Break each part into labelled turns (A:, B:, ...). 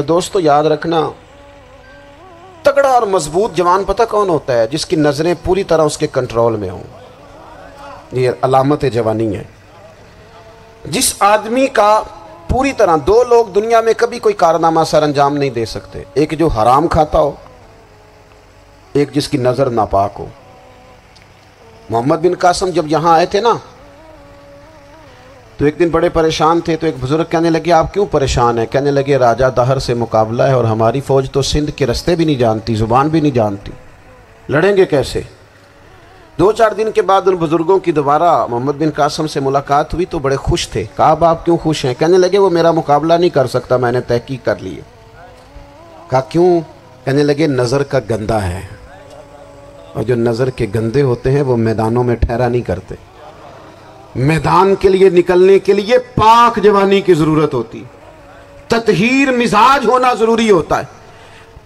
A: دوستو یاد رکھنا، تگڑا اور مضبوط جوان پتہ کون ہوتا ہے؟ جس کی نظریں پوری طرح اس کے کنٹرول میں ہوں. یہ علامت جوانی ہے. جس آدمی کا پوری طرح، دو لوگ دنیا میں کبھی کوئی کارنامہ سر انجام نہیں دے سکتے، ایک جو حرام کھاتا ہو، ایک جس کی نظر ناپاک ہو. محمد بن قاسم جب یہاں آئے تھے نا تو ایک دن بڑے پریشان تھے، تو ایک بزرگ کہنے لگے آپ کیوں پریشان ہیں؟ کہنے لگے راجہ دہر سے مقابلہ ہے اور ہماری فوج تو سندھ کے رستے بھی نہیں جانتی، زبان بھی نہیں جانتی، لڑیں گے کیسے؟ 2-4 دن کے بعد ان بزرگوں کی دوبارہ محمد بن قاسم سے ملاقات ہوئی تو بڑے خوش تھے. کہا اب آپ کیوں خوش ہیں؟ کہنے لگے وہ میرا مقابلہ نہیں کر سکتا، میں نے تحقیق کر لی ہے. کہا کیوں؟ کہنے لگے نظر کا گندہ ہے، اور جو نظر کے گندے ہوتے ہیں وہ میدانوں میں ٹھہرا نہیں کرتے. میدان کے لیے نکلنے کے لیے پاک جوانی کی ضرورت ہوتی، تطہیر مزاج ہونا ضروری ہوتا ہے،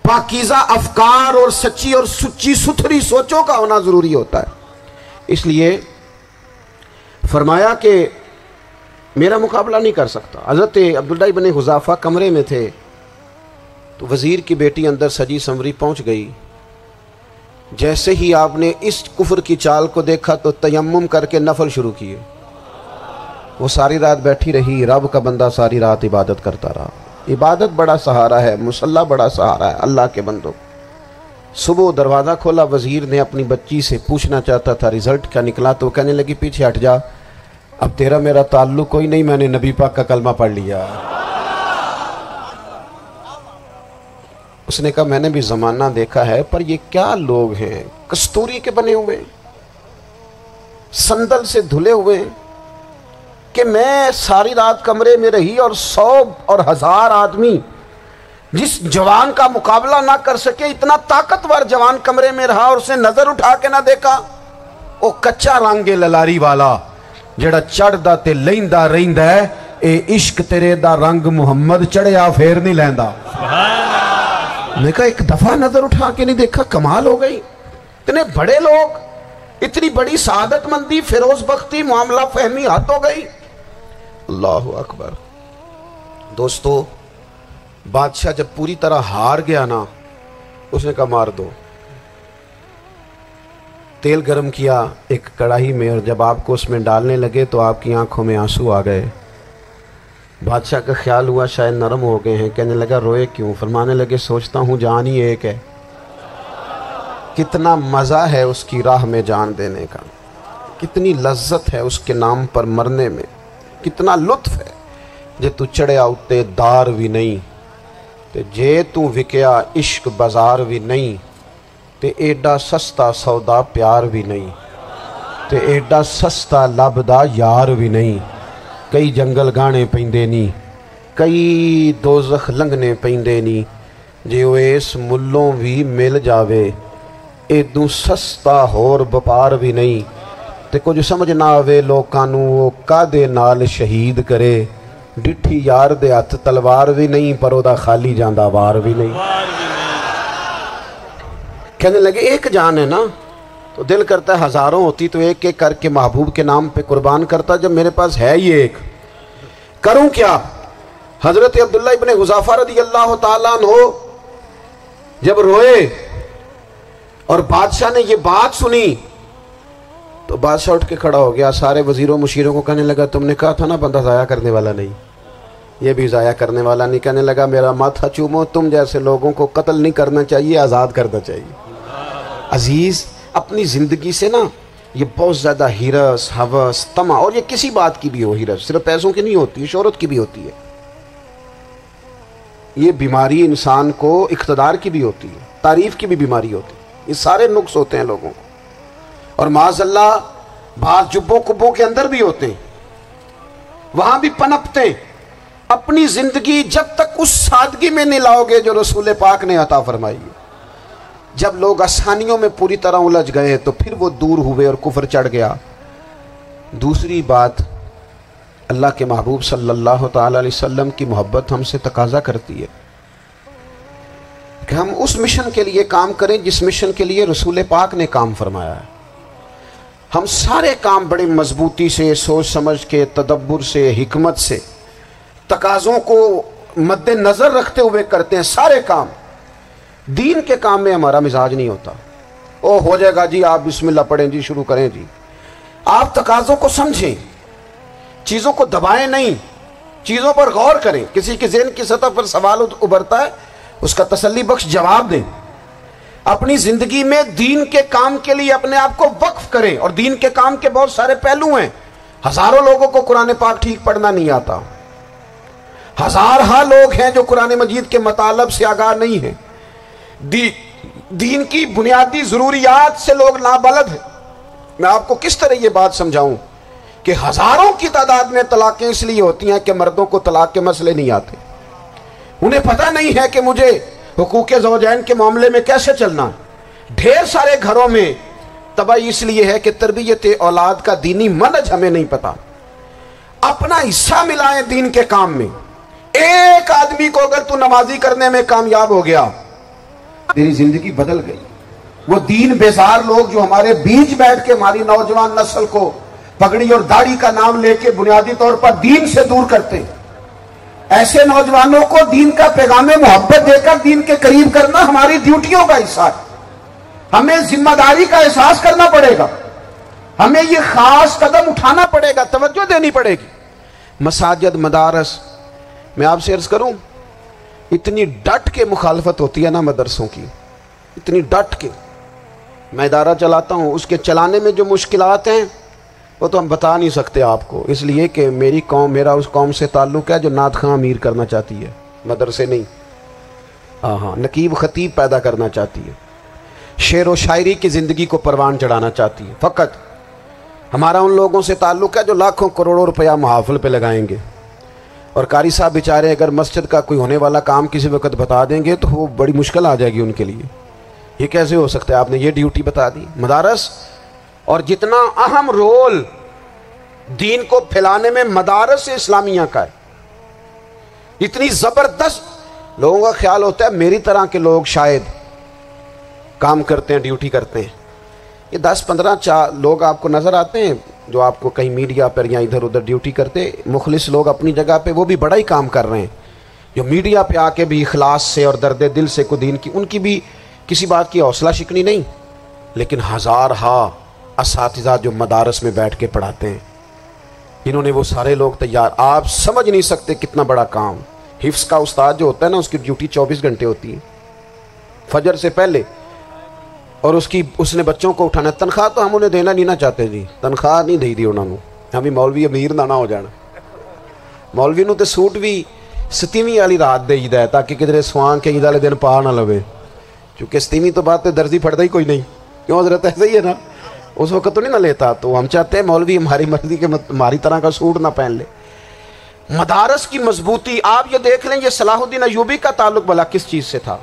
A: پاکیزہ افکار اور سچی اور سچی ستھری سوچوں کا ہونا ضروری ہوتا ہے. اس لیے فرمایا کہ میرا مقابلہ نہیں کر سکتا. حضرت عبداللہ ابن حذافہ کمرے میں تھے تو وزیر کی بیٹی اندر سجی سنوری پہنچ گئی. جیسے ہی آپ نے اس کفر کی چال کو دیکھا تو تیمم کر کے نفل شروع کیے. وہ ساری رات بیٹھی رہی، رب کا بندہ ساری رات عبادت کرتا رہا. عبادت بڑا سہارا ہے، مصلی بڑا سہارا ہے اللہ کے بندوں. صبح دروازہ کھولا، وزیر نے اپنی بچی سے پوچھنا چاہتا تھا رزلٹ کیا نکلا، تو وہ کہنے لگی پیچھے ہٹ جا، اب تیرا میرا تعلق کوئی نہیں، میں نے نبی پاک کا کلمہ پڑھ لیا. اس نے کہا میں نے بھی زمانہ دیکھا ہے، پر یہ کیا لوگ ہیں، کستوری کے بنے ہوئے، سندل سے دھلے ہوئے، کہ میں ساری رات کمرے میں رہی اور 100 اور 1000 آدمی جس جوان کا مقابلہ نہ کر سکے، اتنا طاقتور جوان کمرے میں رہا اور اس نے نظر اٹھا کے نہ دیکھا. او کچا رنگ للاری والا جڑا چڑھدا تے لیندا رہندا ہے، اے عشق تیرے دا رنگ محمد چڑھیا پھر نہیں لیندا. میں کہا ایک دفعہ نظر اٹھا کے نہیں دیکھا، کمال ہو گئی. اتنے بڑے لوگ، اتنی بڑی سعادت مندی، فیروز بختی، معاملہ فہمی حد ہو گئی. اللہ اکبر. دوستو بادشاہ جب پوری طرح ہار گیا نا، اس نے کہا مار دو. تیل گرم کیا ایک کڑاہی میں، اور جب آپ کو اس میں ڈالنے لگے تو آپ کی آنکھوں میں آنسو آ گئے. بادشاہ کا خیال ہوا شاید نرم ہو گئے ہیں. کہنے لگا روئے کیوں؟ فرمانے لگے سوچتا ہوں جان ہی ایک ہے، کتنا مزہ ہے اس کی راہ میں جان دینے کا، کتنی لذت ہے اس کے نام پر مرنے میں، کتنا لطف ہے. جے تو چڑھیا اتے دار بھی نہیں، تے جے تو وکیا عشق بازار بھی نہیں، تے ایڈا سستا سودا پیار بھی نہیں، تے ایڈا سستا لبدا یار بھی نہیں. کئی جنگل گانے پیندے نہیں، کئی دوزخ لنگنے پیندے نہیں، جے وہ اس ملوں بھی مل جاوے ایدوں سستا ہور بپار بھی نہیں. تے کچھ سمجھ نہ آوے لوکانوں وہ کادے نال شہید کرے، ڈٹھی یار دے ہاتھ تلوار بھی نہیں، پر او دا خالی جاندہ وار بھی نہیں. کہنے لگے ایک جان ہے نا، تو دل کرتا ہے ہزاروں ہوتی تو ایک ایک کر کے محبوب کے نام پہ قربان کرتا. جب میرے پاس ہے ہی ایک، کروں کیا؟ حضرت عبداللہ ابن حذافہ رضی اللہ تعالیٰ عنہ جب روئے اور بادشاہ نے یہ بات سنی تو بادشاہ اٹھ کے کھڑا ہو گیا. سارے وزیروں مشیروں کو کہنے لگا تم نے کہا تھا نا بندہ ضائع کرنے والا نہیں، یہ بھی ضائع کرنے والا نہیں. کہنے لگا میرا ماتھا چومو، تم جیسے لوگوں کو قتل نہیں کرنا چاہیے، آزاد کرنا چاہیے. عزیز اپنی زندگی سے نا یہ بہت زیادہ ہرس، ہوس، طمع، اور یہ کسی بات کی بھی ہو، ہرس صرف پیسوں کی نہیں ہوتی، شہرت کی بھی ہوتی ہے. یہ بیماری انسان کو اقتدار کی بھی ہوتی ہے، تعریف کی بھی بیماری ہوتی ہے. یہ سارے نقص ہوتے ہیں لوگوں کو، اور معاذ اللہ بعض جبوں کبوں کے اندر بھی ہوتے ہیں، وہاں بھی پنپتے ہیں. اپنی زندگی جب تک اس سادگی میں نہیں لاؤ گے جو رسول پاک نے عطا فرمائی ہے. جب لوگ آسانیوں میں پوری طرح الجھ گئے تو پھر وہ دور ہوئے اور کفر چڑھ گیا. دوسری بات، اللہ کے محبوب صلی اللہ تعالی علیہ وسلم کی محبت ہم سے تقاضا کرتی ہے کہ ہم اس مشن کے لیے کام کریں جس مشن کے لیے رسول پاک نے کام فرمایا ہے. ہم سارے کام بڑے مضبوطی سے، سوچ سمجھ کے، تدبر سے، حکمت سے، تقاضوں کو مد نظر رکھتے ہوئے کرتے ہیں سارے کام. دین کے کام میں ہمارا مزاج نہیں ہوتا. او ہو جائے گا جی، آپ بسم اللہ پڑھیں جی، شروع کریں جی. آپ تقاضوں کو سمجھیں، چیزوں کو دبائیں نہیں، چیزوں پر غور کریں. کسی کے ذہن کی سطح پر سوال ابھرتا ہے، اس کا تسلی بخش جواب دیں. اپنی زندگی میں دین کے کام کے لیے اپنے آپ کو وقف کریں. اور دین کے کام کے بہت سارے پہلو ہیں. ہزاروں لوگوں کو قرآن پاک ٹھیک پڑھنا نہیں آتا. ہزارہ لوگ ہیں جو قرآن مجید کے مطالب سے آگاہ نہیں ہیں. دین کی بنیادی ضروریات سے لوگ نابلد ہیں. میں آپ کو کس طرح یہ بات سمجھاؤں کہ ہزاروں کی تعداد میں طلاقیں اس لیے ہوتی ہیں کہ مردوں کو طلاق کے مسئلے نہیں آتے. انہیں پتہ نہیں ہے کہ مجھے حقوق زوجین کے معاملے میں کیسے چلنا ہے. ڈھیر سارے گھروں میں تباہی اس لیے ہے کہ تربیت اولاد کا دینی منہج ہمیں نہیں پتا. اپنا حصہ ملائیں دین کے کام میں. ایک آدمی کو اگر تو نمازی کرنے میں کامیاب ہو گیا، تیری زندگی بدل گئی. وہ دین بیزار لوگ جو ہمارے بیچ بیٹھ کے ہماری نوجوان نسل کو پگڑی اور داڑھی کا نام لے کے بنیادی طور پر دین سے دور کرتے ہیں، ایسے نوجوانوں کو دین کا پیغام محبت دے کر دین کے قریب کرنا ہماری ڈیوٹیوں کا حصہ ہے. ہمیں ذمہ داری کا احساس کرنا پڑے گا. ہمیں یہ خاص قدم اٹھانا پڑے گا، توجہ دینی پڑے گی. مساجد، مدارس، میں آپ سے عرض کروں، اتنی ڈٹ کے مخالفت ہوتی ہے نا مدرسوں کی، اتنی ڈٹ کے. میں ادارہ چلاتا ہوں، اس کے چلانے میں جو مشکلات ہیں وہ تو ہم بتا نہیں سکتے آپ کو، اس لیے کہ میری قوم، میرا اس قوم سے تعلق ہے جو نعت خواں امیر کرنا چاہتی ہے، مدرسے نہیں. ہاں، نقیب خطیب پیدا کرنا چاہتی ہے، شعر و شاعری کی زندگی کو پروان چڑھانا چاہتی ہے. فقط ہمارا ان لوگوں سے تعلق ہے جو لاکھوں کروڑوں روپیہ محافل پہ لگائیں گے. اور قاری صاحب بیچارے اگر مسجد کا کوئی ہونے والا کام کسی وقت بتا دیں گے تو وہ بڑی مشکل آ جائے گی ان کے لیے. یہ کیسے ہو سکتا ہے، آپ نے یہ ڈیوٹی بتا دی. مدارس، اور جتنا اہم رول دین کو پھیلانے میں مدارس اسلامیہ کا ہے، اتنی زبردست. لوگوں کا خیال ہوتا ہے میری طرح کے لوگ شاید کام کرتے ہیں، ڈیوٹی کرتے ہیں. یہ 10-15 لوگ آپ کو نظر آتے ہیں جو آپ کو کہیں میڈیا پر یا ادھر ادھر ڈیوٹی کرتے. مخلص لوگ اپنی جگہ پہ وہ بھی بڑا ہی کام کر رہے ہیں، جو میڈیا پہ آ کے بھی اخلاص سے اور درد دل سے کو دین کی، ان کی بھی کسی بات کی حوصلہ شکنی نہیں. لیکن ہزارہا اساتذہ جو مدارس میں بیٹھ کے پڑھاتے ہیں، انہوں نے وہ سارے لوگ تیار. آپ سمجھ نہیں سکتے کتنا بڑا کام. حفظ کا استاد جو ہوتا ہے نا، اس کی ڈیوٹی 24 گھنٹے ہوتی ہے فجر سے پہلے، اور اس نے بچوں کو اٹھانا. تنخواہ تو ہم انہیں دینا نہیں نہ چاہتے جی، تنخواہ نہیں دی انہوں نے. ہمیں مولوی امیر نہ ہو جانا. مولوی نو تے سوٹ بھی 27ویں والی رات دے ہے تاکہ کدھر سوان کے عید والے دن پا نہ لوے، کیونکہ 27ویں تو بعد درزی پھڑتا ہی کوئی نہیں. کیوں حضرت ایسا ہی ہے نا، اس وقت تو نہیں نہ لیتا. تو ہم چاہتے ہیں مولوی ہماری مرضی کے ہماری طرح کا سوٹ نہ پہن لے. مدارس کی مضبوطی آپ یہ دیکھ لیں، یہ صلاح الدین ایوبی کا تعلق بھلا کس چیز سے تھا؟